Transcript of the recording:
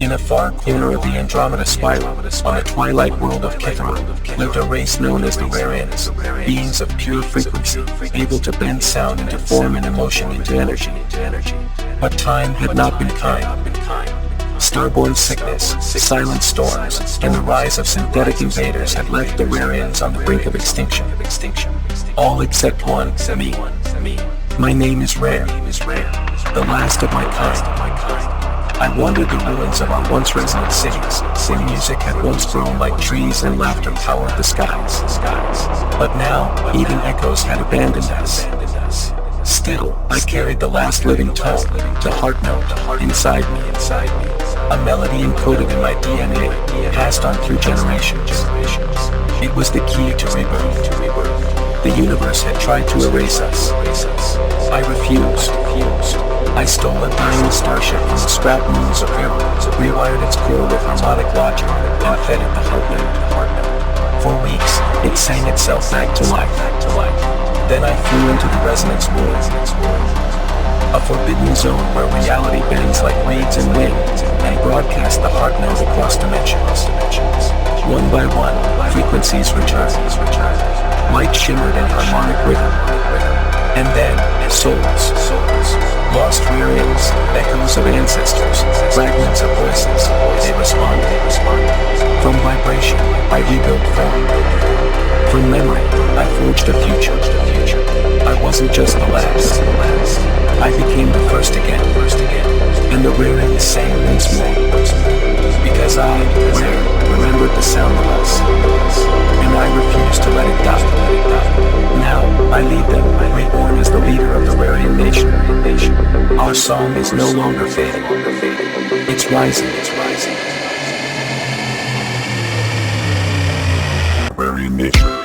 In a far corner of the Andromeda Spiral, on the twilight world of Kitharu, lived a race known as the Rarians, beings of pure frequency, able to bend sound into form and emotion into energy. But time had not been kind. Starborn sickness, silent storms, and the rise of synthetic invaders had left the Rarians on the brink of extinction. All except one, me. My name is Rare, the last of my kind. I wandered the ruins of our once resonant cities, where music had once grown like trees and laughter powered the skies. But now, even echoes had abandoned us. Still, I carried the last living tone, the heart note, inside me. A melody encoded in my DNA, passed on through generations. It was the key to rebirth. The universe had tried to erase us. I refused. I stole a dying starship from the scrap moons of Hero, rewired its core with harmonic logic, and fed it the heart note. For weeks, it sang itself back to life. Then I flew into the resonance world, a forbidden zone where reality bends like reeds and wind, and broadcast the heart note across dimensions. One by one, frequencies returned. Light shimmered in harmonic rhythm. And then, souls. Lost Rarians, echoes of ancestors, fragments of voices, they responded. From vibration, I rebuilt form. From memory, I forged a future. I wasn't just the last. I became the first again. And the Rarians sang once more. Because I, Rare, remembered the sound of us. And I refused to let it die. Now, I lead them, reborn as the leader of the Rarian nation. Our song is no longer fading. It's rising. Rarian nation.